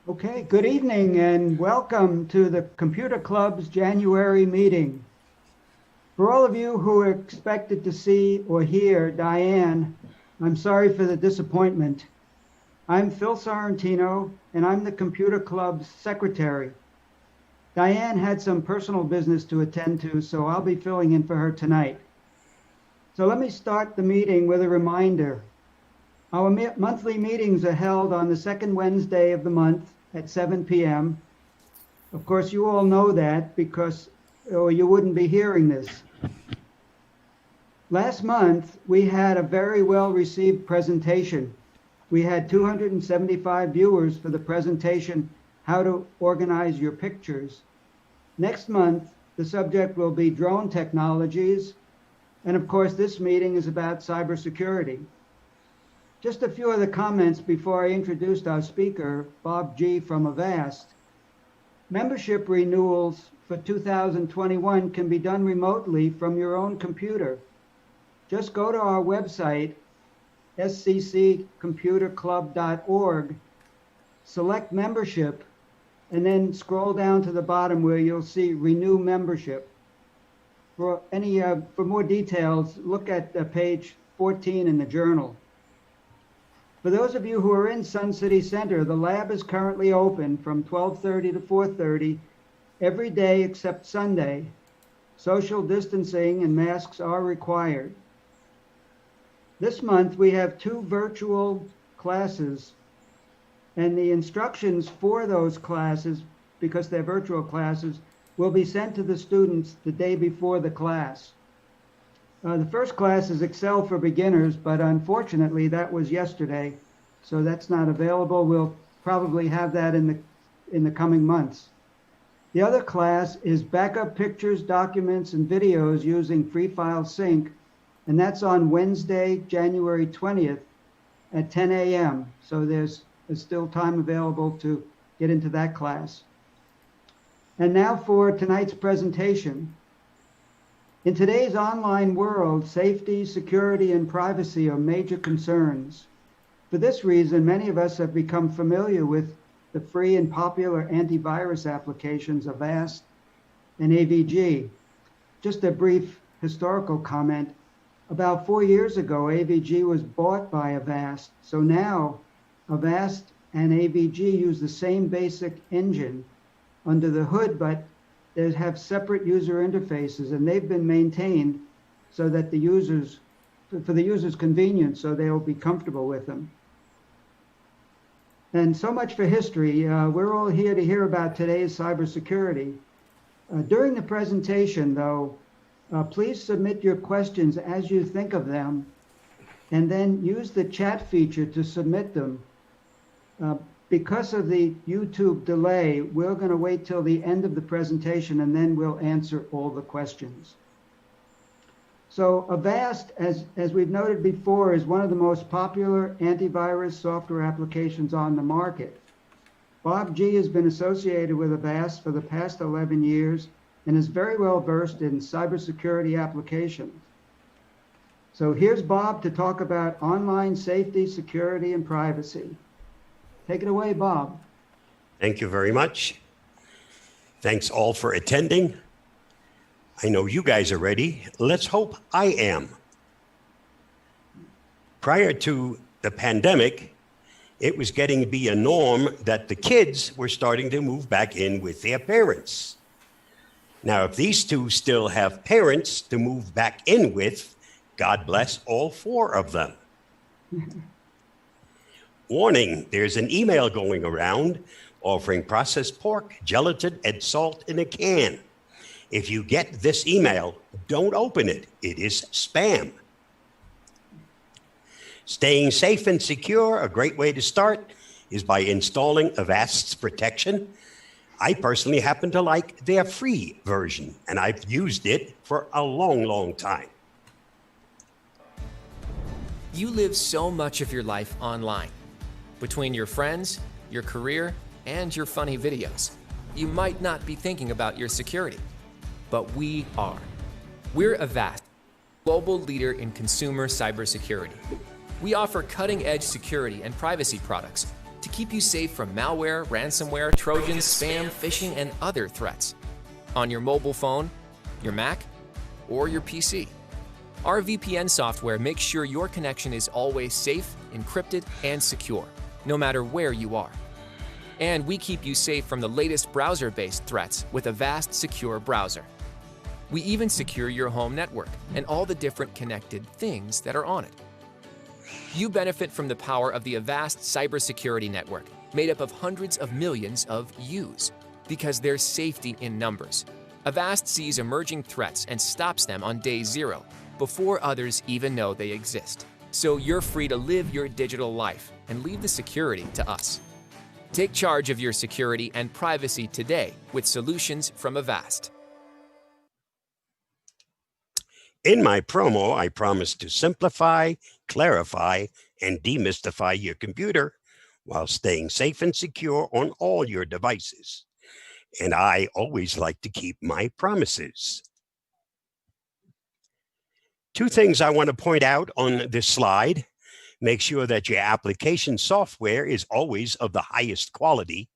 Okay, good evening and welcome to the Computer Club's January meeting. For all of you who expected to see or hear Diane, I'm sorry for the disappointment. I'm Phil Sorrentino and I'm the Computer Club's secretary. Diane had some personal business to attend to, so I'll be filling in for her tonight. So let me start the meeting with a reminder. Our monthly meetings are held on the second Wednesday of the month at 7 p.m. Of course, you all know that because or you wouldn't be hearing this. Last month, we had a very well-received presentation. We had 275 viewers for the presentation, How to Organize Your Pictures. Next month, the subject will be drone technologies. And of course, this meeting is about cybersecurity. Just a few other comments before I introduced our speaker, Bob G. from Avast. Membership renewals for 2021 can be done remotely from your own computer. Just go to our website, sccomputerclub.org, select membership, and then scroll down to the bottom where you'll see Renew Membership. For more details, look at page 14 in the journal. For those of you who are in Sun City Center, the lab is currently open from 12:30 to 4:30 every day except Sunday. Social distancing and masks are required. This month we have 2 virtual classes, and the instructions for those classes, because they're virtual classes, will be sent to the students the day before the class. The first class is Excel for beginners, but unfortunately that was yesterday, so that's not available. We'll probably have that in the coming months. The other class is Backup Pictures, Documents, and Videos using Free File Sync, and that's on Wednesday, January 20th at 10 a.m. So there's still time available to get into that class. And now for tonight's presentation. In today's online world, safety, security, and privacy are major concerns. For this reason, many of us have become familiar with the free and popular antivirus applications Avast and AVG. Just a brief historical comment. About 4 years ago, AVG was bought by Avast. So now Avast and AVG use the same basic engine under the hood, but they have separate user interfaces, and they've been maintained so that for the user's convenience, so they'll be comfortable with them. And so much for history. We're all here to hear about today's cybersecurity. During the presentation, though, please submit your questions as you think of them, and then use the chat feature to submit them. Because of the YouTube delay, we're going to wait till the end of the presentation and then we'll answer all the questions. So Avast, as we've noted before, is one of the most popular antivirus software applications on the market. Bob G. has been associated with Avast for the past 11 years and is very well versed in cybersecurity applications. So here's Bob to talk about online safety, security, and privacy. Take it away, Bob. Thank you very much. Thanks all for attending. I know you guys are ready. Let's hope I am. Prior to the pandemic, it was getting to be a norm that the kids were starting to move back in with their parents. Now, if these two still have parents to move back in with, God bless all 4 of them. Warning, there's an email going around offering processed pork, gelatin, and salt in a can. If you get this email, don't open it. It is spam. Staying safe and secure, a great way to start is by installing Avast's protection. I personally happen to like their free version, and I've used it for a long, long time. You live so much of your life online. Between your friends, your career, and your funny videos, you might not be thinking about your security, but we are. We're Avast, global leader in consumer cybersecurity. We offer cutting-edge security and privacy products to keep you safe from malware, ransomware, trojans, spam, phishing, and other threats on your mobile phone, your Mac, or your PC. Our VPN software makes sure your connection is always safe, encrypted, and secure, no matter where you are. And we keep you safe from the latest browser-based threats with a Avast Secure Browser. We even secure your home network and all the different connected things that are on it. You benefit from the power of the Avast Cybersecurity Network, made up of hundreds of millions of yous, because there's safety in numbers. Avast sees emerging threats and stops them on day zero, before others even know they exist. So you're free to live your digital life and leave the security to us. Take charge of your security and privacy today with solutions from Avast. In my promo, I promise to simplify, clarify, and demystify your computer while staying safe and secure on all your devices. And I always like to keep my promises. Two things I want to point out on this slide. Make sure that your application software is always of the highest quality.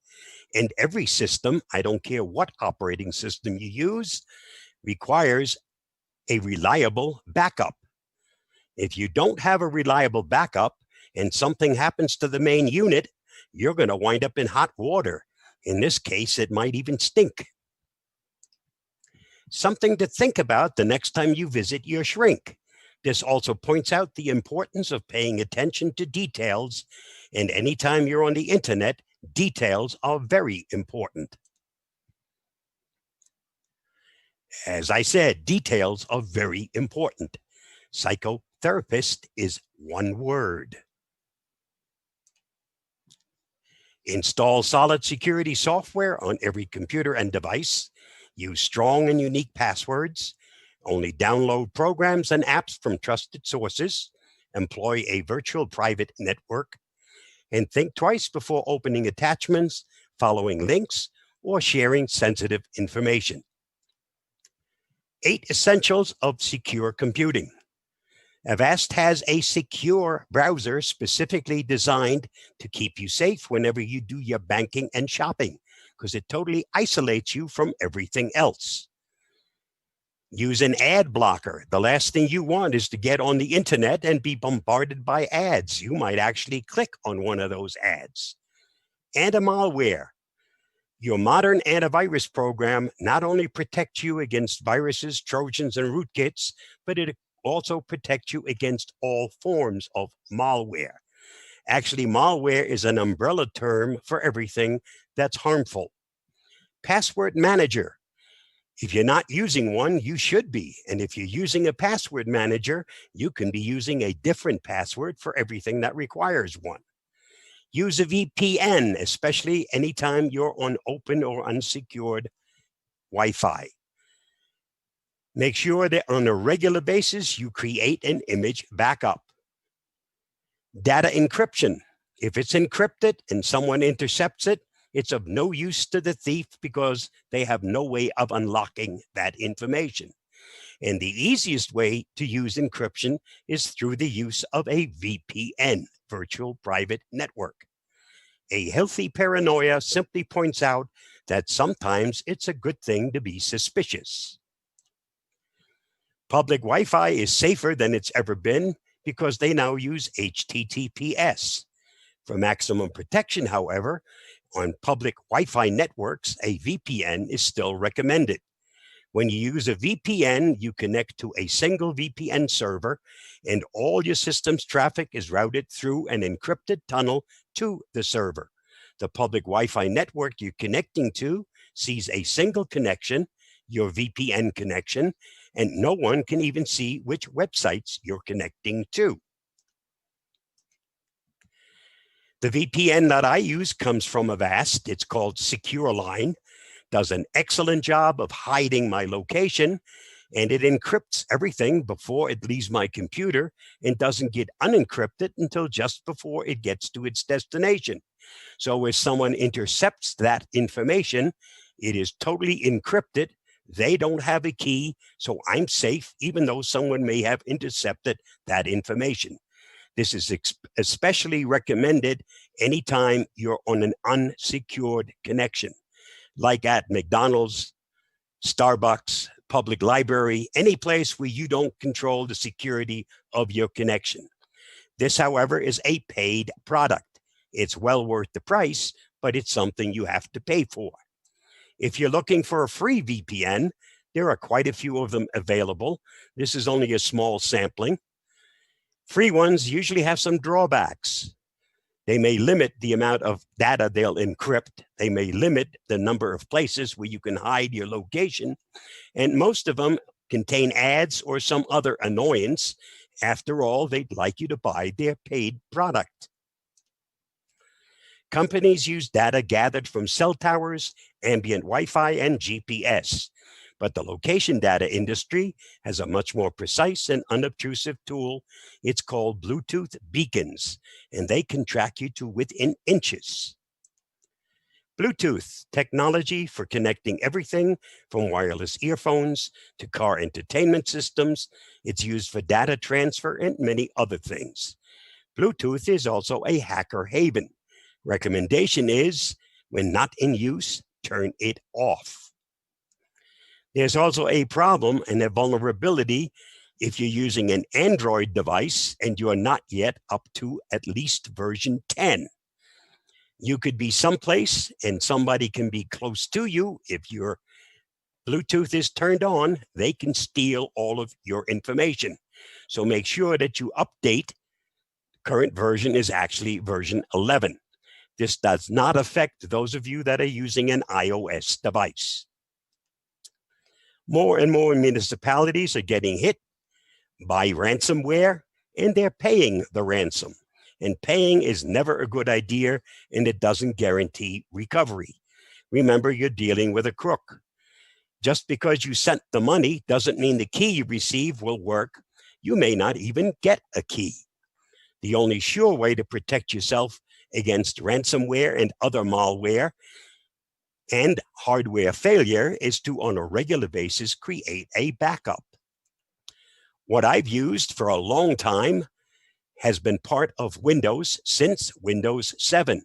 And every system, I don't care what operating system you use, requires a reliable backup. If you don't have a reliable backup and something happens to the main unit, you're going to wind up in hot water. In this case, it might even stink. Something to think about the next time you visit your shrink. This also points out the importance of paying attention to details, and anytime you're on the internet, details are very important. As I said, details are very important. Psychotherapist is one word. Install solid security software on every computer and device. Use strong and unique passwords. Only download programs and apps from trusted sources. Employ a virtual private network. And think twice before opening attachments, following links, or sharing sensitive information. 8 essentials of secure computing. Avast has a secure browser specifically designed to keep you safe whenever you do your banking and shopping, because it totally isolates you from everything else. Use an ad blocker. The last thing you want is to get on the internet and be bombarded by ads. You might actually click on one of those ads. And a malware. Your modern antivirus program not only protects you against viruses, trojans, and rootkits, but it also protects you against all forms of malware. Actually, malware is an umbrella term for everything that's harmful. Password manager. If you're not using one, you should be. And if you're using a password manager, you can be using a different password for everything that requires one. Use a VPN, especially anytime you're on open or unsecured Wi-Fi. Make sure that on a regular basis, you create an image backup. Data encryption. If it's encrypted and someone intercepts it, it's of no use to the thief because they have no way of unlocking that information. And the easiest way to use encryption is through the use of a VPN, virtual private network. A healthy paranoia simply points out that sometimes it's a good thing to be suspicious. Public Wi-Fi is safer than it's ever been because they now use HTTPS. For maximum protection, however, on public Wi-Fi networks, a VPN is still recommended. When you use a VPN, you connect to a single VPN server, and all your system's traffic is routed through an encrypted tunnel to the server. The public Wi-Fi network you're connecting to sees a single connection, your VPN connection, and no one can even see which websites you're connecting to. The VPN that I use comes from Avast. It's called SecureLine. Does an excellent job of hiding my location, and it encrypts everything before it leaves my computer and doesn't get unencrypted until just before it gets to its destination. So if someone intercepts that information, it is totally encrypted. They don't have a key, so I'm safe, even though someone may have intercepted that information. This is especially recommended anytime you're on an unsecured connection, like at McDonald's, Starbucks, public library, any place where you don't control the security of your connection. This, however, is a paid product. It's well worth the price, but it's something you have to pay for. If you're looking for a free VPN, there are quite a few of them available. This is only a small sampling. Free ones usually have some drawbacks. They may limit the amount of data they'll encrypt. They may limit the number of places where you can hide your location. And most of them contain ads or some other annoyance. After all, they'd like you to buy their paid product. Companies use data gathered from cell towers, ambient Wi-Fi, and GPS. But the location data industry has a much more precise and unobtrusive tool. It's called Bluetooth beacons, and they can track you to within inches. Bluetooth, technology for connecting everything from wireless earphones to car entertainment systems. It's used for data transfer and many other things. Bluetooth is also a hacker haven. Recommendation is, when not in use, turn it off. There's also a problem and a vulnerability if you're using an Android device and you're not yet up to at least version 10. You could be someplace and somebody can be close to you. If your Bluetooth is turned on, they can steal all of your information. So make sure that you update. Current version is actually version 11. This does not affect those of you that are using an iOS device. More and more municipalities are getting hit by ransomware, and they're paying the ransom. And paying is never a good idea, and it doesn't guarantee recovery. Remember, you're dealing with a crook. Just because you sent the money doesn't mean the key you receive will work. You may not even get a key. The only sure way to protect yourself against ransomware and other malware and hardware failure is to, on a regular basis, create a backup. What I've used for a long time has been part of Windows since Windows 7,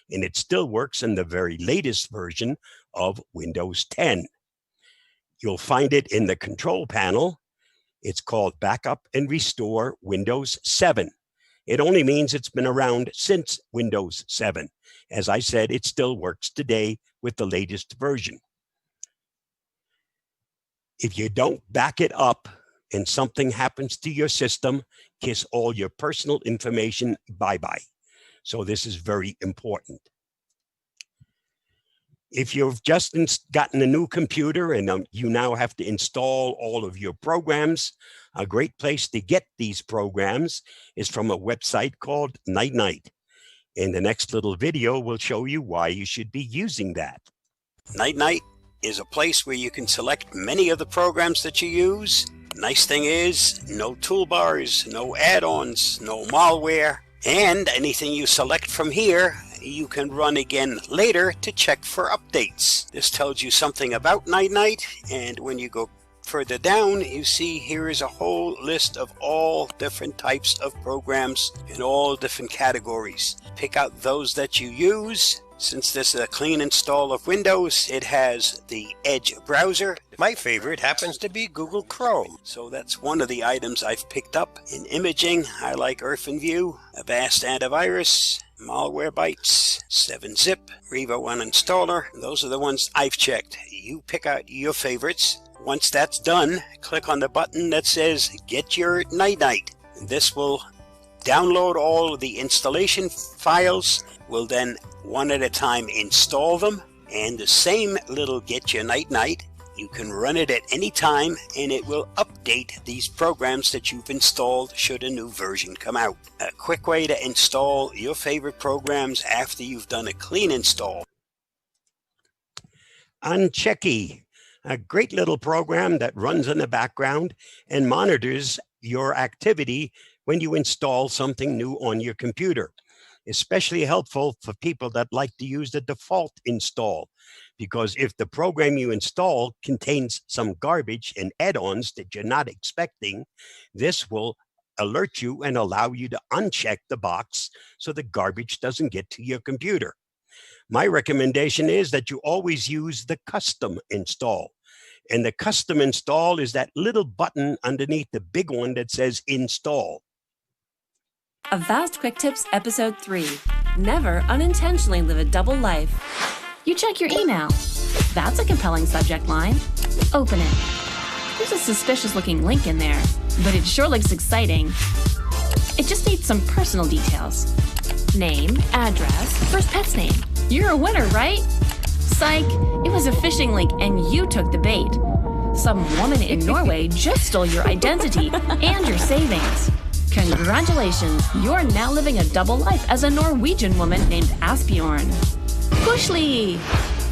and it still works in the very latest version of Windows 10. You'll find it in the control panel. It's called Backup and Restore Windows 7. It only means it's been around since Windows 7. As I said, it still works today with the latest version. If you don't back it up and something happens to your system, kiss all your personal information bye-bye. So this is very important. If you've just gotten a new computer and you now have to install all of your programs, a great place to get these programs is from a website called Night Night. And the next little video will show you why you should be using that. Night Night is a place where you can select many of the programs that you use. Nice thing is, no toolbars, no add-ons, no malware, and anything you select from here, you can run again later to check for updates. This tells you something about Night Night, and when you go further down, you see here is a whole list of all different types of programs in all different categories. Pick out those that you use. Since this is a clean install of Windows, it has the Edge browser. My favorite happens to be Google Chrome. So that's one of the items I've picked up. In imaging, I like OrphanView, Avast Antivirus, Malwarebytes, 7-Zip, Revo Uninstaller. Those are the ones I've checked. You pick out your favorites. Once that's done, click on the button that says Get Your Night Night. This will download all the installation files. We'll then one at a time install them, and the same little Get Your Night Night, you can run it at any time and it will update these programs that you've installed should a new version come out. A quick way to install your favorite programs after you've done a clean install. Unchecky, a great little program that runs in the background and monitors your activity when you install something new on your computer. Especially helpful for people that like to use the default install, because if the program you install contains some garbage and add-ons that you're not expecting, this will alert you and allow you to uncheck the box so the garbage doesn't get to your computer. My recommendation is that you always use the custom install. And the custom install is that little button underneath the big one that says install. Avast Quick Tips Episode 3. Never unintentionally live a double life. You check your email. That's a compelling subject line. Open it. There's a suspicious looking link in there, but it sure looks exciting. It just needs some personal details. Name, address, first pet's name. You're a winner, right? Psych, it was a phishing link and you took the bait. Some woman in Norway just stole your identity and your savings. Congratulations, you're now living a double life as a Norwegian woman named Asbjorn. Pushly!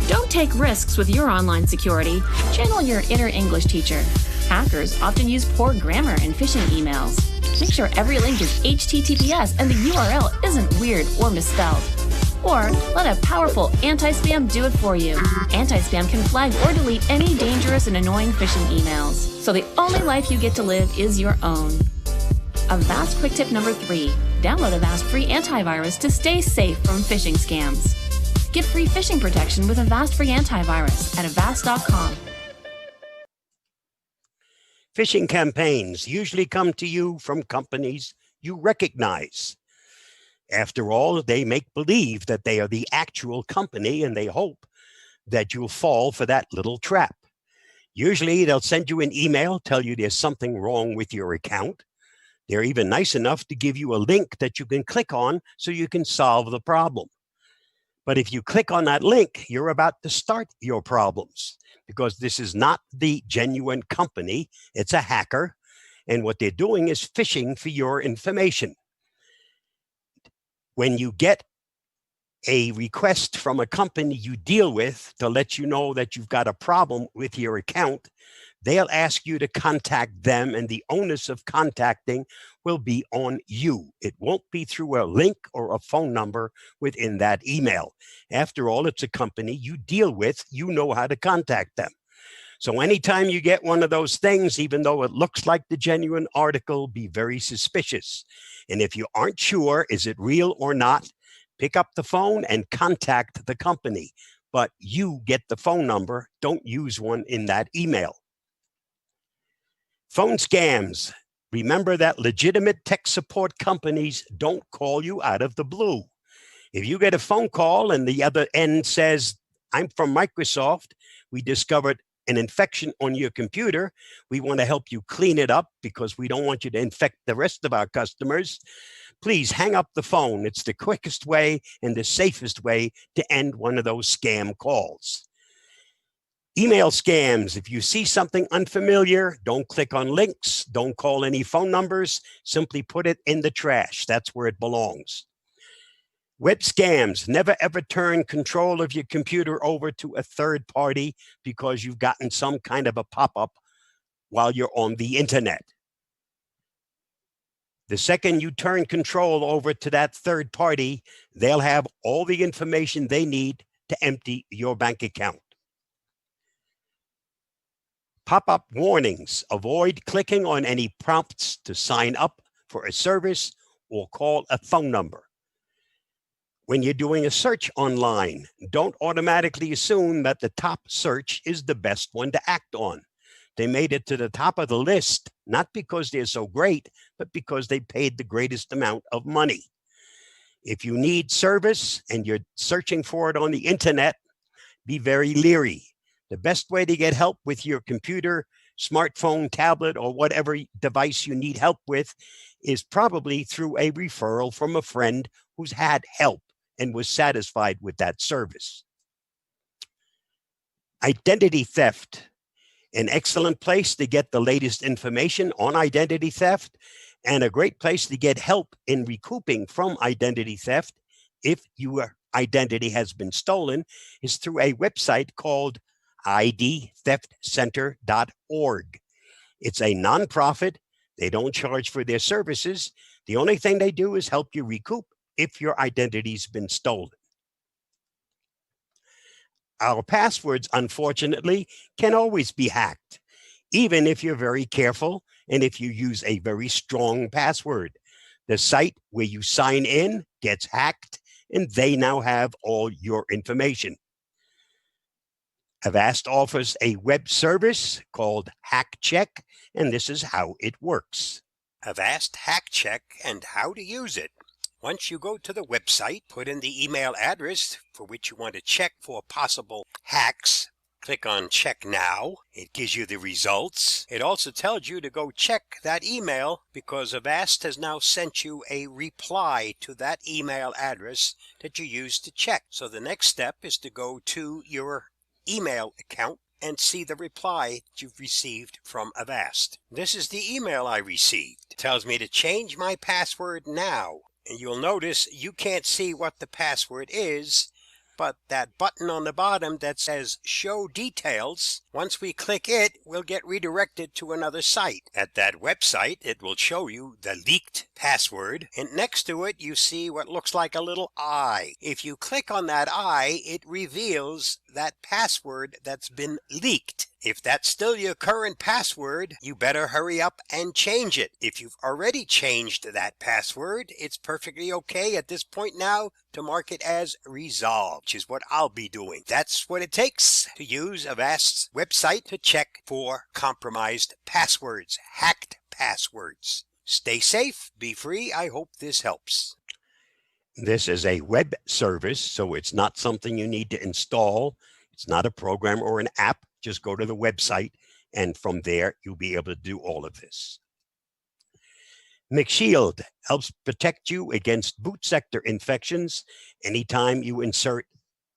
Don't take risks with your online security. Channel your inner English teacher. Hackers often use poor grammar in phishing emails. Make sure every link is HTTPS and the URL isn't weird or misspelled. Or let a powerful anti-spam do it for you. Anti-spam can flag or delete any dangerous and annoying phishing emails. So the only life you get to live is your own. Avast Quick Tip number 3. Download Avast Free Antivirus to stay safe from phishing scams. Get free phishing protection with Avast Free Antivirus at avast.com. Phishing campaigns usually come to you from companies you recognize. After all, they make believe that they are the actual company and they hope that you'll fall for that little trap. Usually they'll send you an email, tell you there's something wrong with your account. They're even nice enough to give you a link that you can click on so you can solve the problem. But if you click on that link, you're about to start your problems because this is not the genuine company. It's a hacker. And what they're doing is phishing for your information. When you get a request from a company you deal with to let you know that you've got a problem with your account, they'll ask you to contact them, and the onus of contacting will be on you. It won't be through a link or a phone number within that email. After all, it's a company you deal with. You know how to contact them. So anytime you get one of those things, even though it looks like the genuine article, be very suspicious. And if you aren't sure, is it real or not, pick up the phone and contact the company. But you get the phone number. Don't use one in that email. Phone scams. Remember that legitimate tech support companies don't call you out of the blue. If you get a phone call and the other end says, I'm from Microsoft, we discovered an infection on your computer. We want to help you clean it up because we don't want you to infect the rest of our customers. Please hang up the phone. It's the quickest way and the safest way to end one of those scam calls. Email scams. If you see something unfamiliar, don't click on links. Don't call any phone numbers. Simply put it in the trash. That's where it belongs. Web scams. Never ever turn control of your computer over to a third party because you've gotten some kind of a pop-up while you're on the internet. The second you turn control over to that third party, they'll have all the information they need to empty your bank account. Pop-up warnings. Avoid clicking on any prompts to sign up for a service or call a phone number. When you're doing a search online, don't automatically assume that the top search is the best one to act on. They made it to the top of the list, not because they're so great, but because they paid the greatest amount of money. If you need service and you're searching for it on the internet, be very leery. The best way to get help with your computer, smartphone, tablet, or whatever device you need help with is probably through a referral from a friend who's had help and was satisfied with that service. Identity theft. An excellent place to get the latest information on identity theft and a great place to get help in recouping from identity theft if your identity has been stolen is through a website called idtheftcenter.org. It's a nonprofit. They don't charge for their services. The only thing they do is help you recoup if your identity's been stolen. Our passwords, unfortunately, can always be hacked. Even if you're very careful and if you use a very strong password. The site where you sign in gets hacked, and they now have all your information. Avast offers a web service called HackCheck, and this is how it works. Avast HackCheck and how to use it. Once you go to the website, put in the email address for which you want to check for possible hacks. Click on Check Now. It gives you the results. It also tells you to go check that email because Avast has now sent you a reply to that email address that you used to check. So the next step is to go to your email account and see the reply that you've received from Avast. This is the email I received. It tells me to change my password now. And you'll notice you can't see what the password is, but that button on the bottom that says Show Details, once we click it, we'll get redirected to another site. At that website, it will show you the leaked password, and next to it, you see what looks like a little eye. If you click on that eye, it reveals that password that's been leaked. If that's still your current password, you better hurry up and change it. If you've already changed that password, it's perfectly okay at this point now to mark it as resolved, which is what I'll be doing. That's what it takes to use Avast's website to check for compromised passwords, hacked passwords. Stay safe, be free. I hope this helps. This is a web service, so it's not something you need to install. It's not a program or an app. Just go to the website, and from there, you'll be able to do all of this. McShield helps protect you against boot sector infections anytime you insert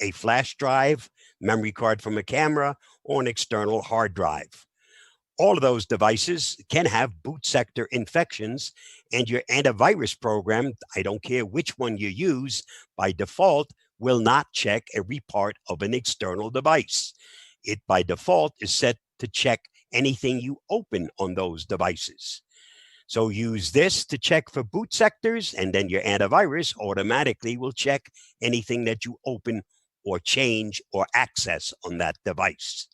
a flash drive, memory card from a camera, or an external hard drive. All of those devices can have boot sector infections, and your antivirus program, I don't care which one you use, by default will not check every part of an external device. It by default is set to check anything you open on those devices. So use this to check for boot sectors, and then your antivirus automatically will check anything that you open or change or access on that device.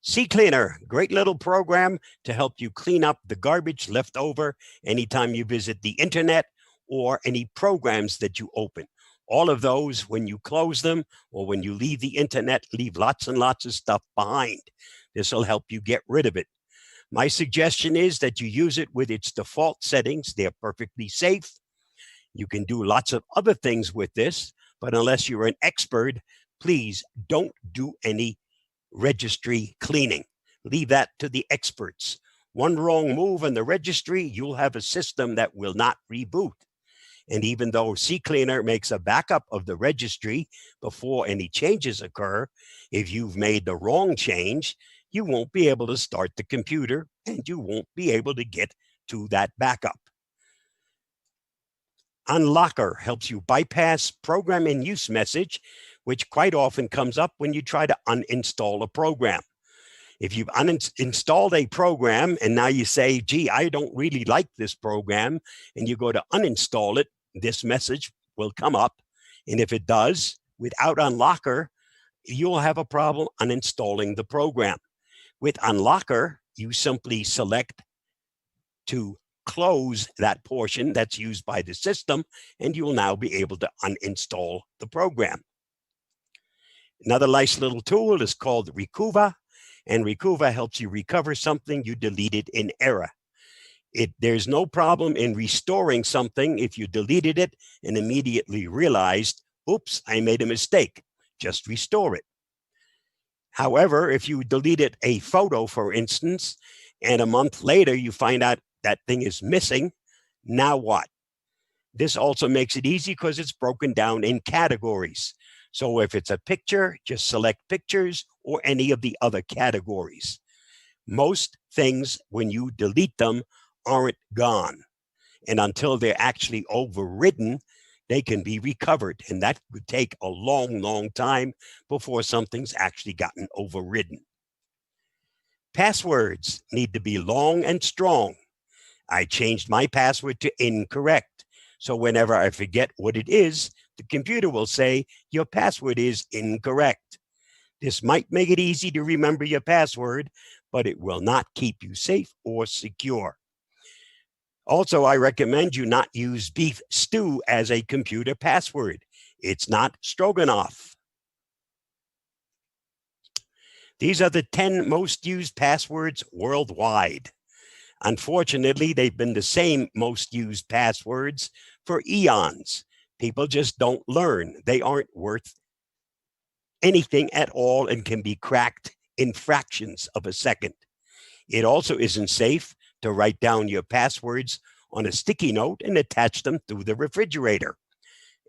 CCleaner, great little program to help you clean up the garbage left over anytime you visit the internet or any programs that you open. All of those, when you close them or when you leave the internet, leave lots and lots of stuff behind. This will help you get rid of it. My suggestion is that you use it with its default settings. They're perfectly safe. You can do lots of other things with this, but unless you're an expert, please don't do any registry cleaning. Leave that to the experts. One wrong move in the registry, you'll have a system that will not reboot. And even though CCleaner makes a backup of the registry before any changes occur, if you've made the wrong change, you won't be able to start the computer and you won't be able to get to that backup. Unlocker helps you bypass program in use message, which quite often comes up when you try to uninstall a program. If you've uninstalled a program and now you say, gee, I don't really like this program, and you go to uninstall it, this message will come up. And if it does, without Unlocker, you'll have a problem uninstalling the program. With Unlocker, you simply select to close that portion that's used by the system, and you will now be able to uninstall the program. Another nice little tool is called Recover, and Recover helps you recover something you deleted in error. There's no problem in restoring something if you deleted it and immediately realized, oops, I made a mistake. Just restore it. However, if you deleted a photo, for instance, and a month later you find out that thing is missing, now what? This also makes it easy because it's broken down in categories. So if it's a picture, just select pictures or any of the other categories. Most things, when you delete them, aren't gone. And until they're actually overridden, they can be recovered. And that would take a long, long time before something's actually gotten overridden. Passwords need to be long and strong. I changed my password to incorrect. So whenever I forget what it is, the computer will say, your password is incorrect. This might make it easy to remember your password, but it will not keep you safe or secure. Also, I recommend you not use beef stew as a computer password. It's not stroganoff. These are the 10 most used passwords worldwide. Unfortunately, they've been the same most used passwords for eons. People just don't learn. They aren't worth anything at all and can be cracked in fractions of a second. It also isn't safe to write down your passwords on a sticky note and attach them to the refrigerator,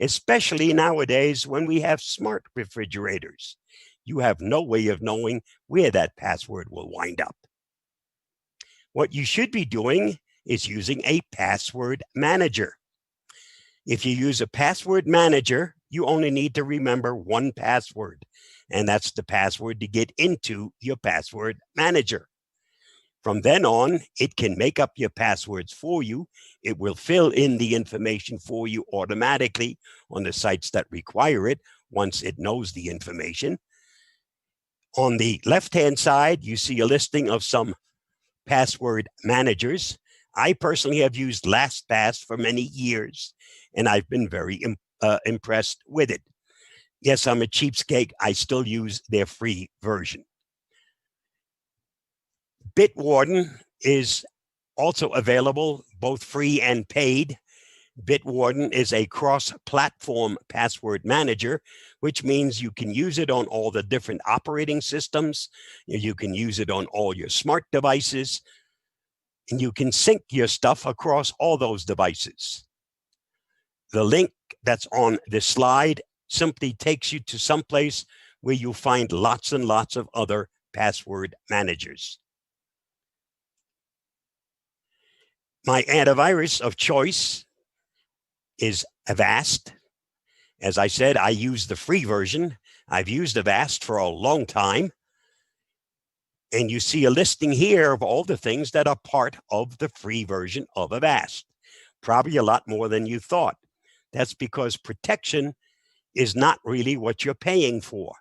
especially nowadays when we have smart refrigerators. You have no way of knowing where that password will wind up. What you should be doing is using a password manager. If you use a password manager, you only need to remember one password, and that's the password to get into your password manager. From then on, it can make up your passwords for you. It will fill in the information for you automatically on the sites that require it once it knows the information. On the left-hand side, you see a listing of some password managers. I personally have used LastPass for many years, and I've been very impressed with it. Yes, I'm a cheapskate. I still use their free version. Bitwarden is also available, both free and paid. Bitwarden is a cross-platform password manager, which means you can use it on all the different operating systems. You can use it on all your smart devices, and you can sync your stuff across all those devices. The link that's on this slide simply takes you to someplace where you'll find lots and lots of other password managers. My antivirus of choice is Avast. As I said, I use the free version. I've used Avast for a long time. And you see a listing here of all the things that are part of the free version of Avast. Probably a lot more than you thought. That's because protection is not really what you're paying for.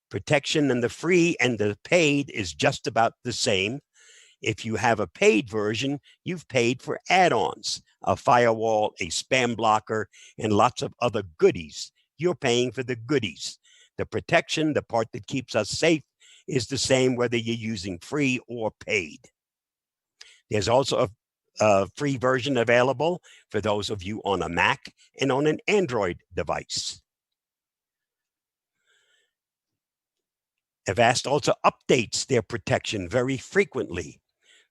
Protection in the free and the paid is just about the same. If you have a paid version, you've paid for add-ons, a firewall, a spam blocker, and lots of other goodies. You're paying for the goodies. The protection, the part that keeps us safe, is the same whether you're using free or paid. There's also a free version available for those of you on a Mac and on an Android device. Avast also updates their protection very frequently.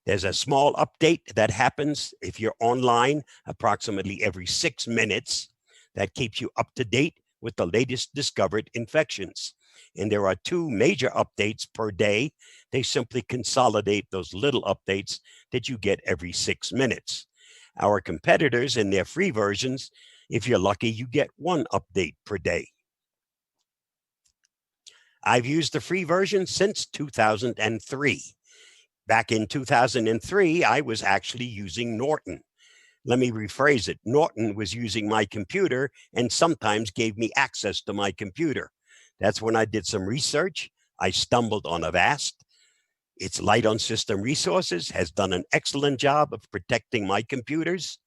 There's a small update that happens if you're online approximately every 6 minutes that keeps you up to date with the latest discovered infections. And there are 2 major updates per day. They simply consolidate those little updates that you get every 6 minutes. Our competitors in their free versions, if you're lucky, you get 1 update per day. I've used the free version since 2003. Back in 2003, I was actually using Norton. Let me rephrase it. Norton was using my computer and sometimes gave me access to my computer. That's when I did some research. I stumbled on Avast. Its light on system resources has done an excellent job of protecting my computers,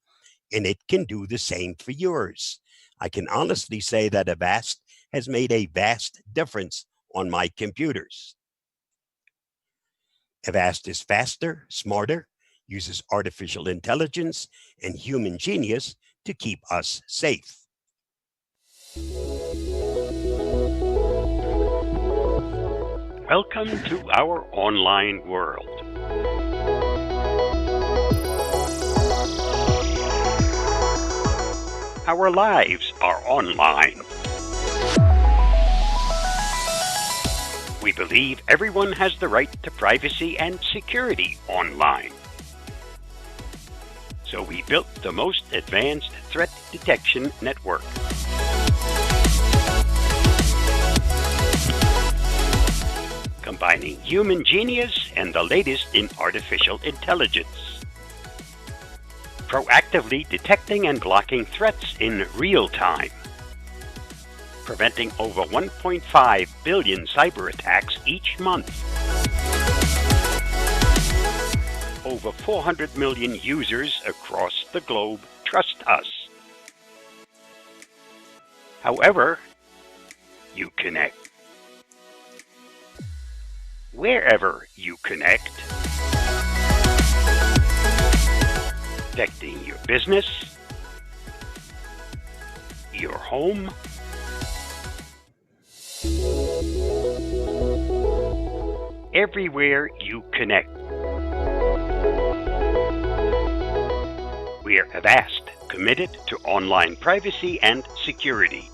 and it can do the same for yours. I can honestly say that Avast has made a vast difference on my computers. Avast is faster, smarter, uses artificial intelligence and human genius to keep us safe. Welcome to our online world. Our lives are online. We believe everyone has the right to privacy and security online. So we built the most advanced threat detection network. Combining human genius and the latest in artificial intelligence. Proactively detecting and blocking threats in real time. preventing over 1.5 billion cyber attacks each month. Over 400 million users across the globe trust us. However you connect, wherever you connect, protecting your business, your home, everywhere you connect. We are Avast, committed to online privacy and security.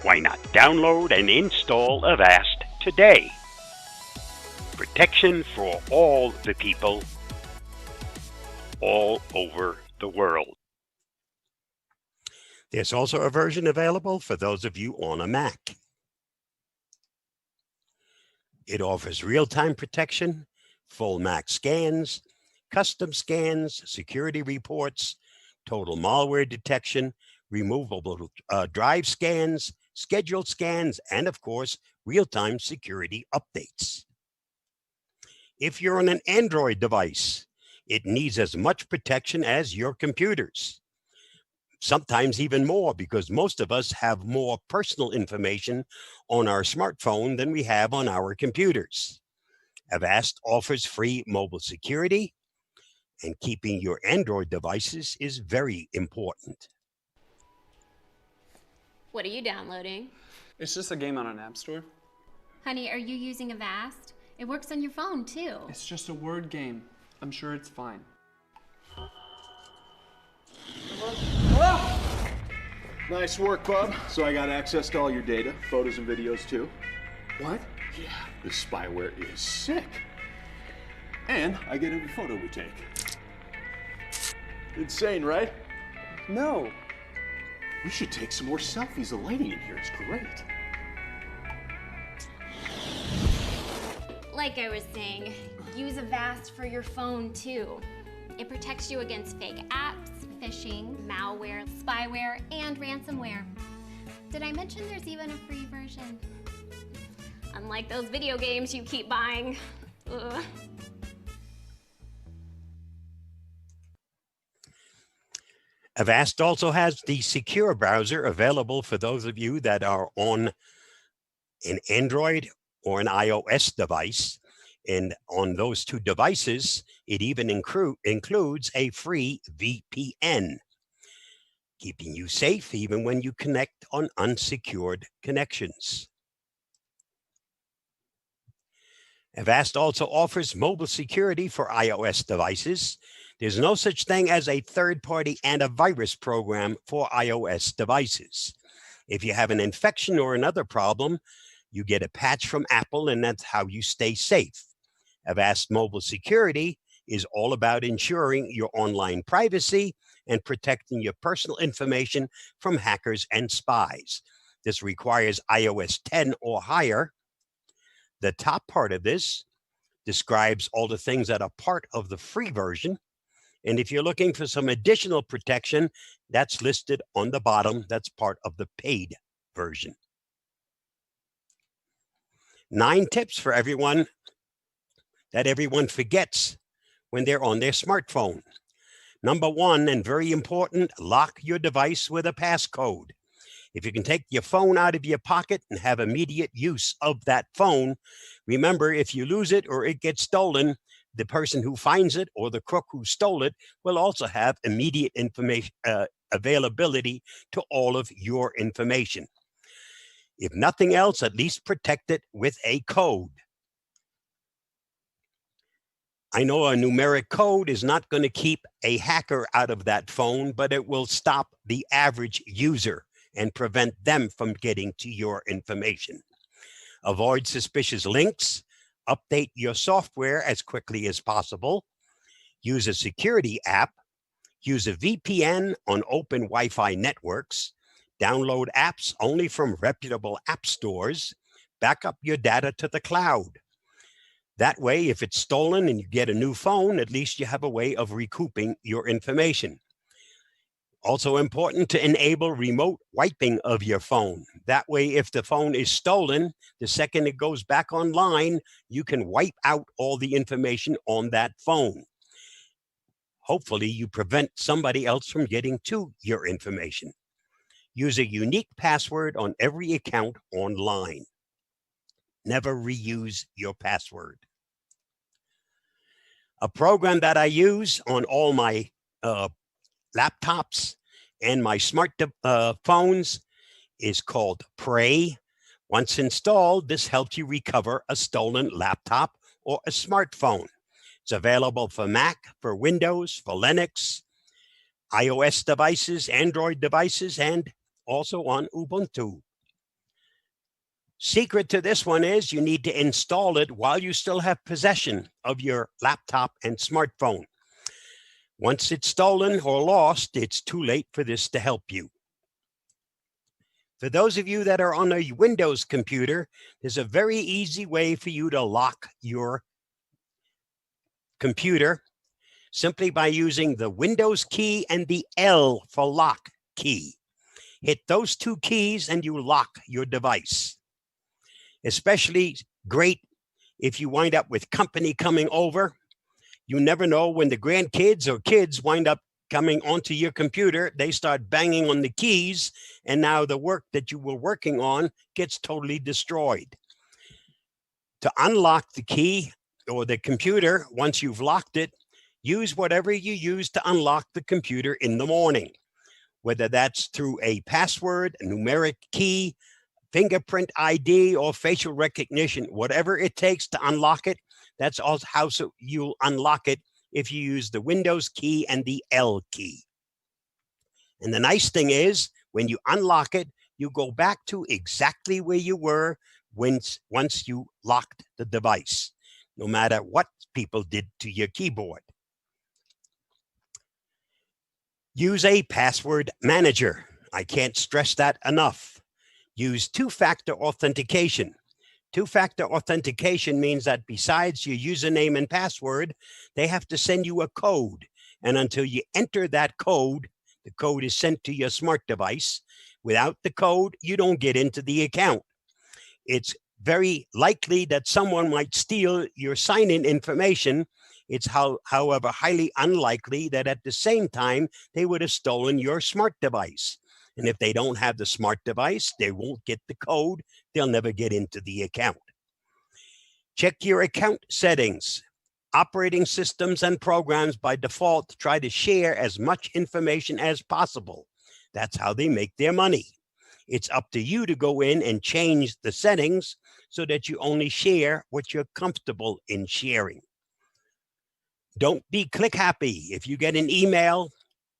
Why not download and install Avast today? Protection for all the people, all over the world. There's also a version available for those of you on a Mac. It offers real-time protection, full Mac scans, custom scans, security reports, total malware detection, removable drive scans, scheduled scans, and of course, real-time security updates. If you're on an Android device, it needs as much protection as your computers. Sometimes even more, because most of us have more personal information on our smartphone than we have on our computers. Avast offers free mobile security, and keeping your Android devices is very important. What are you downloading? It's just a game on an app store. Honey, are you using Avast? It works on your phone too. It's just a word game. I'm sure it's fine. Nice work, Bob. So I got access to all your data, photos and videos too. What? Yeah, this spyware is sick. And I get every photo we take. Insane, right? No. We should take some more selfies. The lighting in here is great. Like I was saying, use Avast for your phone too. It protects you against fake apps, phishing, malware, spyware, and ransomware. Did I mention there's even a free version? Unlike those video games you keep buying. Ugh. Avast also has the secure browser available for those of you that are on an Android or an iOS device. And on those two devices, it even includes a free VPN, keeping you safe even when you connect on unsecured connections. Avast also offers mobile security for iOS devices. There's no such thing as a third-party antivirus program for iOS devices. If you have an infection or another problem, you get a patch from Apple, and that's how you stay safe. Avast Mobile Security is all about ensuring your online privacy and protecting your personal information from hackers and spies. This requires iOS 10 or higher. The top part of this describes all the things that are part of the free version. And if you're looking for some additional protection, that's listed on the bottom. That's part of the paid version. 9 tips for everyone that everyone forgets when they're on their smartphone. Number 1, and very important, lock your device with a passcode. If you can take your phone out of your pocket and have immediate use of that phone, remember, if you lose it or it gets stolen, the person who finds it or the crook who stole it will also have immediate information availability to all of your information. If nothing else, at least protect it with a code. I know a numeric code is not going to keep a hacker out of that phone, but it will stop the average user and prevent them from getting to your information. Avoid suspicious links. Update your software as quickly as possible. Use a security app. Use a VPN on open Wi-Fi networks. Download apps only from reputable app stores. Back up your data to the cloud. That way, if it's stolen and you get a new phone, at least you have a way of recouping your information. Also important to enable remote wiping of your phone. That way, if the phone is stolen, the second it goes back online, you can wipe out all the information on that phone. Hopefully, you prevent somebody else from getting to your information. Use a unique password on every account online. Never reuse your password. A program that I use on all my laptops and my smart phones is called Pray. Once installed, this helps you recover a stolen laptop or a smartphone. It's available for Mac, for Windows, for Linux, iOS devices, Android devices, and also on Ubuntu. Secret to this one is you need to install it while you still have possession of your laptop and smartphone. Once it's stolen or lost, it's too late for this to help you. For those of you that are on a Windows computer, there's a very easy way for you to lock your computer simply by using the Windows key and the L for lock key. Hit those two keys and you lock your device. Especially great if you wind up with company coming over. You never know when the grandkids or kids wind up coming onto your computer, they start banging on the keys, and now the work that you were working on gets totally destroyed. To unlock the key or the computer, once you've locked it, use whatever you use to unlock the computer in the morning, whether that's through a password, a numeric key, fingerprint ID, or facial recognition, whatever it takes to unlock it. That's also how you'll unlock it if you use the Windows key and the L key. And the nice thing is, when you unlock it, you go back to exactly where you were once you locked the device, no matter what people did to your keyboard. Use a password manager. I can't stress that enough. Use two-factor authentication. Two-factor authentication means that besides your username and password, they have to send you a code. And until you enter that code, the code is sent to your smart device. Without the code, you don't get into the account. It's very likely that someone might steal your sign-in information. It's however, highly unlikely that at the same time, they would have stolen your smart device. And if they don't have the smart device, they won't get the code. They'll never get into the account. Check your account settings. Operating systems and programs by default try to share as much information as possible. That's how they make their money. It's up to you to go in and change the settings so that you only share what you're comfortable in sharing. Don't be click happy. If you get an email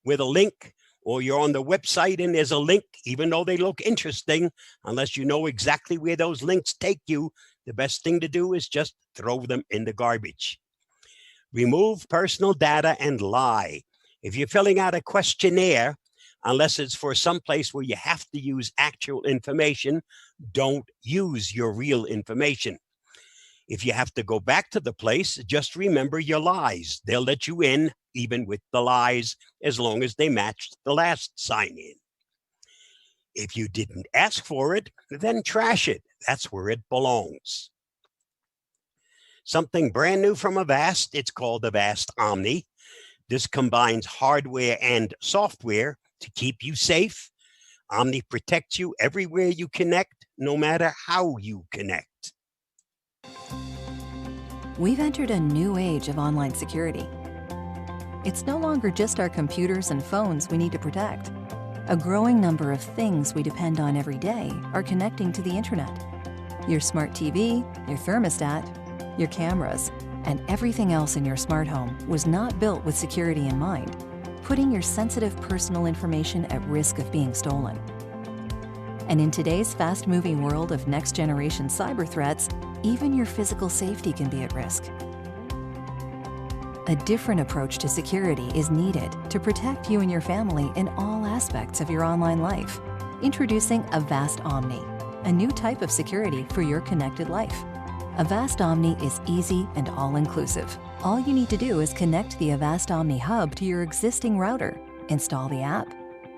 with a link, or you're on the website and there's a link, even though they look interesting, unless you know exactly where those links take you, the best thing to do is just throw them in the garbage. Remove personal data and lie. If you're filling out a questionnaire, unless it's for some place where you have to use actual information, don't use your real information. If you have to go back to the place, just remember your lies. They'll let you in, even with the lies, as long as they matched the last sign-in. If you didn't ask for it, then trash it. That's where it belongs. Something brand new from Avast, it's called Avast Omni. This combines hardware and software to keep you safe. Omni protects you everywhere you connect, no matter how you connect. We've entered a new age of online security. It's no longer just our computers and phones we need to protect. A growing number of things we depend on every day are connecting to the internet. Your smart TV, your thermostat, your cameras, and everything else in your smart home was not built with security in mind, putting your sensitive personal information at risk of being stolen. And in today's fast-moving world of next-generation cyber threats, even your physical safety can be at risk. A different approach to security is needed to protect you and your family in all aspects of your online life. Introducing Avast Omni, a new type of security for your connected life. Avast Omni is easy and all-inclusive. All you need to do is connect the Avast Omni Hub to your existing router, install the app,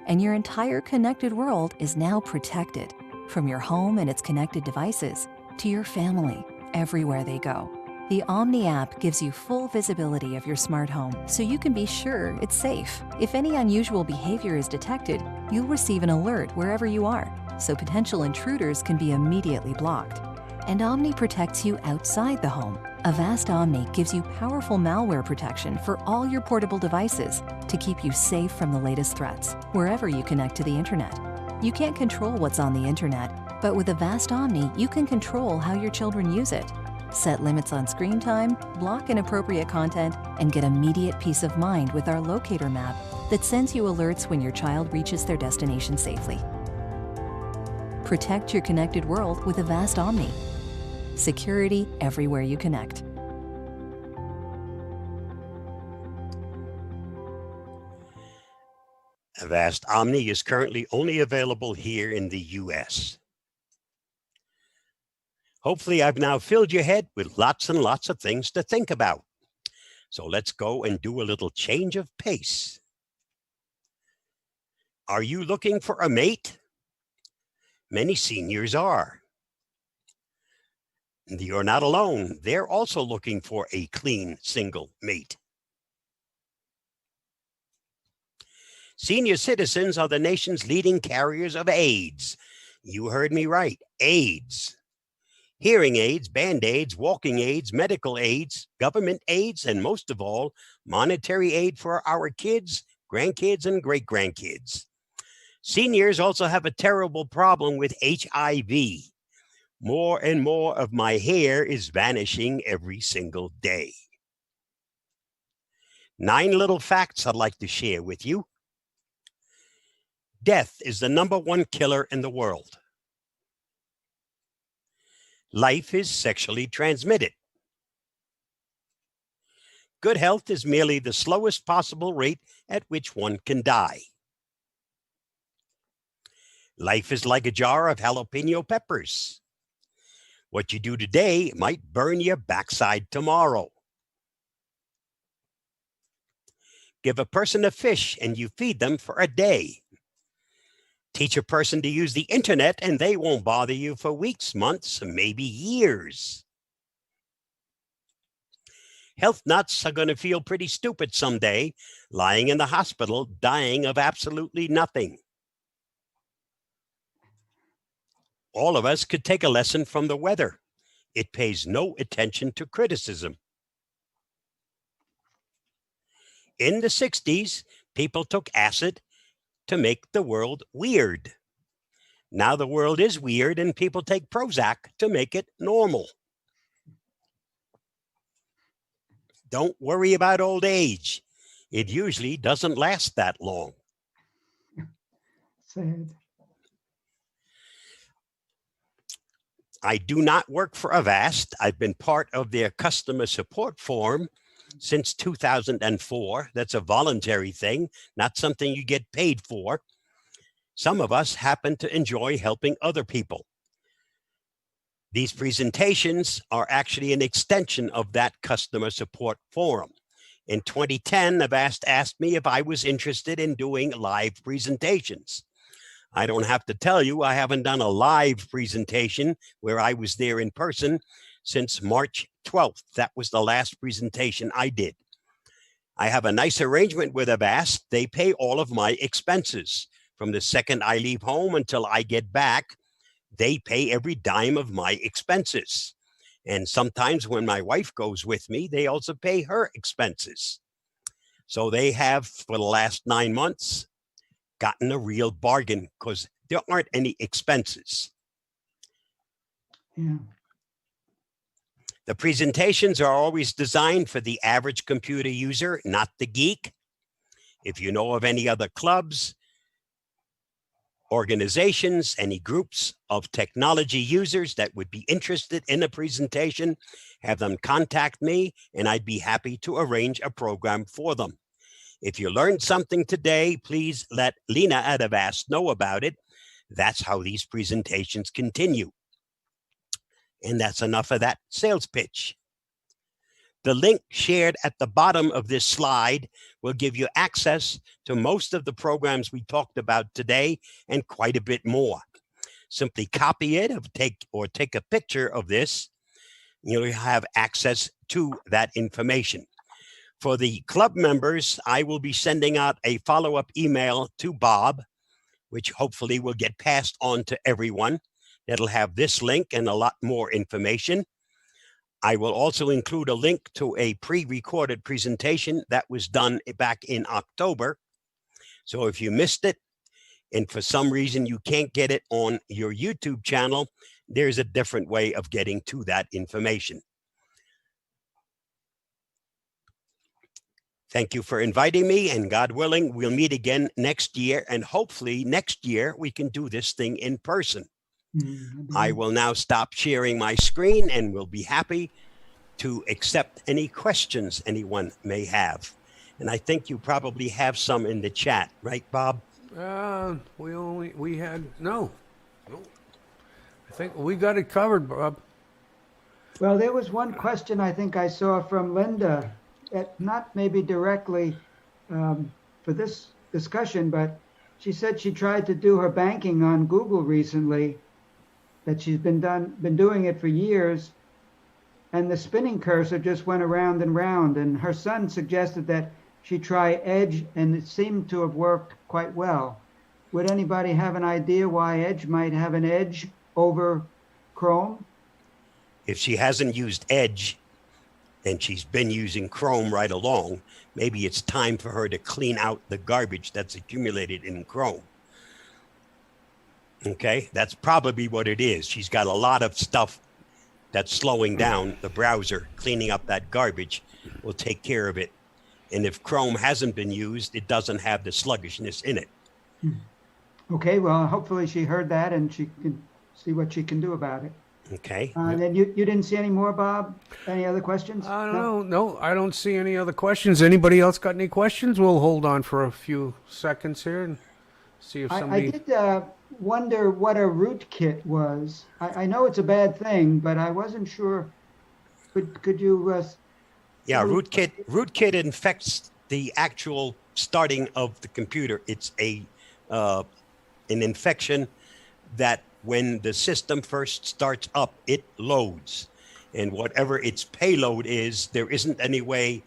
and your entire connected world is now protected, from your home and its connected devices to your family, everywhere they go. The Omni app gives you full visibility of your smart home, so you can be sure it's safe. If any unusual behavior is detected, you'll receive an alert wherever you are, so potential intruders can be immediately blocked. And Omni protects you outside the home. Avast Omni gives you powerful malware protection for all your portable devices to keep you safe from the latest threats, wherever you connect to the internet. You can't control what's on the internet, but with Avast Omni, you can control how your children use it. Set limits on screen time, block inappropriate content, and get immediate peace of mind with our locator map that sends you alerts when your child reaches their destination safely. Protect your connected world with Avast Omni. Security everywhere you connect. Avast Omni is currently only available here in the US. Hopefully, I've now filled your head with lots and lots of things to think about. So let's go and do a little change of pace. Are you looking for a mate? Many seniors are. You're not alone. They're also looking for a clean single mate. Senior citizens are the nation's leading carriers of AIDS. You heard me right, AIDS. Hearing aids, band-aids, walking aids, medical aids, government aids, and most of all, monetary aid for our kids, grandkids, and great-grandkids. Seniors also have a terrible problem with HIV. More and more of my hair is vanishing every single day. 9 little facts I'd like to share with you. Death is the #1 killer in the world. Life is sexually transmitted. Good health is merely the slowest possible rate at which one can die. Life is like a jar of jalapeno peppers. What you do today might burn your backside tomorrow. Give a person a fish and you feed them for a day. Teach a person to use the internet and they won't bother you for weeks, months, maybe years. Health nuts are going to feel pretty stupid someday, lying in the hospital, dying of absolutely nothing. All of us could take a lesson from the weather. It pays no attention to criticism. In the 60s, people took acid to make the world weird. Now the world is weird and people take Prozac to make it normal. Don't worry about old age. It usually doesn't last that long. Sad. I do not work for Avast. I've been part of their customer support forum since 2004. That's a voluntary thing, not something you get paid for. Some of us happen to enjoy helping other people. These presentations are actually an extension of that customer support forum. In 2010, Avast asked me if I was interested in doing live presentations. I don't have to tell you, I haven't done a live presentation where I was there in person since March 12th. That was the last presentation I did. I have a nice arrangement with Avast. They pay all of my expenses. From the second I leave home until I get back, they pay every dime of my expenses. And sometimes when my wife goes with me, they also pay her expenses. So they have, for the last 9 months, gotten a real bargain because there aren't any expenses. Yeah. The presentations are always designed for the average computer user, not the geek. If you know of any other clubs, organizations, any groups of technology users that would be interested in a presentation, have them contact me and I'd be happy to arrange a program for them. If you learned something today, please let Lena at Avast know about it. That's how these presentations continue. And that's enough of that sales pitch. The link shared at the bottom of this slide will give you access to most of the programs we talked about today and quite a bit more. Simply copy it or take a picture of this. You'll have access to that information. For the club members, I will be sending out a follow-up email to Bob, which hopefully will get passed on to everyone. That'll have this link and a lot more information. I will also include a link to a pre-recorded presentation that was done back in October. So if you missed it, and for some reason you can't get it on your YouTube channel, there's a different way of getting to that information. Thank you for inviting me, and God willing, we'll meet again next year, and hopefully next year we can do this thing in person. I will now stop sharing my screen and will be happy to accept any questions anyone may have. And I think you probably have some in the chat, right, Bob? We had, no. I think we got it covered, Bob. Well, there was one question I think I saw from Linda, not maybe directly for this discussion, but she said she tried to do her banking on Google recently, that she's been doing it for years, and the spinning cursor just went around and round, and her son suggested that she try Edge, and it seemed to have worked quite well. Would anybody have an idea why Edge might have an edge over Chrome? If she hasn't used Edge and she's been using Chrome right along, maybe it's time for her to clean out the garbage that's accumulated in Chrome. Okay, that's probably what it is. She's got a lot of stuff that's slowing down the browser. Cleaning up that garbage will take care of it. And if Chrome hasn't been used, it doesn't have the sluggishness in it. Okay, well, hopefully she heard that and she can see what she can do about it. Okay. Then you didn't see any more, Bob? Any other questions? No, I don't see any other questions. Anybody else got any questions? We'll hold on for a few seconds here and see if somebody... I did wonder what a rootkit was. I know it's a bad thing, but I wasn't sure. Could you... Yeah, rootkit infects the actual starting of the computer. It's an infection that when the system first starts up, it loads. And whatever its payload is, there isn't any way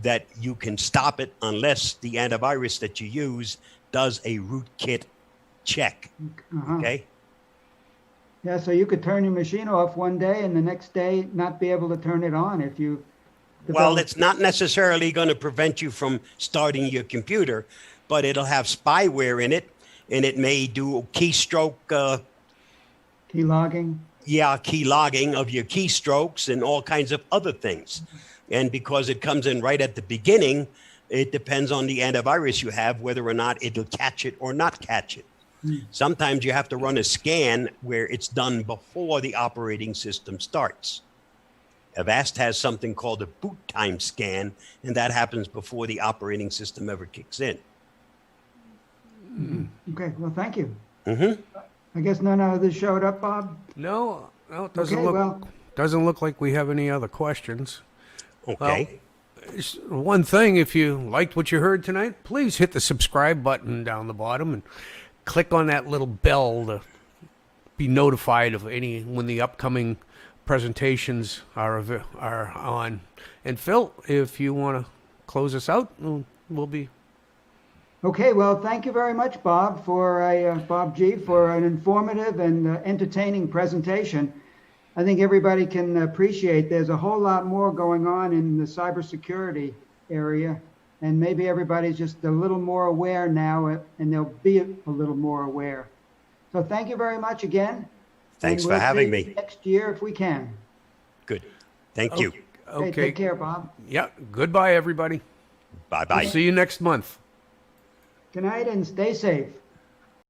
that you can stop it unless the antivirus that you use does a rootkit check. Okay? Yeah, so you could turn your machine off one day and the next day not be able to turn it on if you... Well, it's not necessarily going to prevent you from starting your computer, but it'll have spyware in it, and it may do keystroke... key logging? Yeah, key logging of your keystrokes and all kinds of other things. And because it comes in right at the beginning, it depends on the antivirus you have, whether or not it'll catch it or not catch it. Sometimes you have to run a scan where it's done before the operating system starts. Avast has something called a boot time scan, and that happens before the operating system ever kicks in. Okay, well, thank you. Mm-hmm. I guess none of this showed up, Bob? No, it doesn't look like we have any other questions. Okay. Well, one thing, if you liked what you heard tonight, please hit the subscribe button down the bottom and click on that little bell to be notified of when the upcoming presentations are on. And Phil, if you want to close us out, we'll be... Okay, well, thank you very much, Bob, Bob G, for an informative and entertaining presentation. I think everybody can appreciate there's a whole lot more going on in the cybersecurity area, and maybe everybody's just a little more aware now, and they'll be a little more aware. So thank you very much again. Thanks for having me. Next year, if we can. Good. Thank you. Okay. Take care, Bob. Yeah. Goodbye, everybody. Bye-bye. We'll see you next month. Good night and stay safe.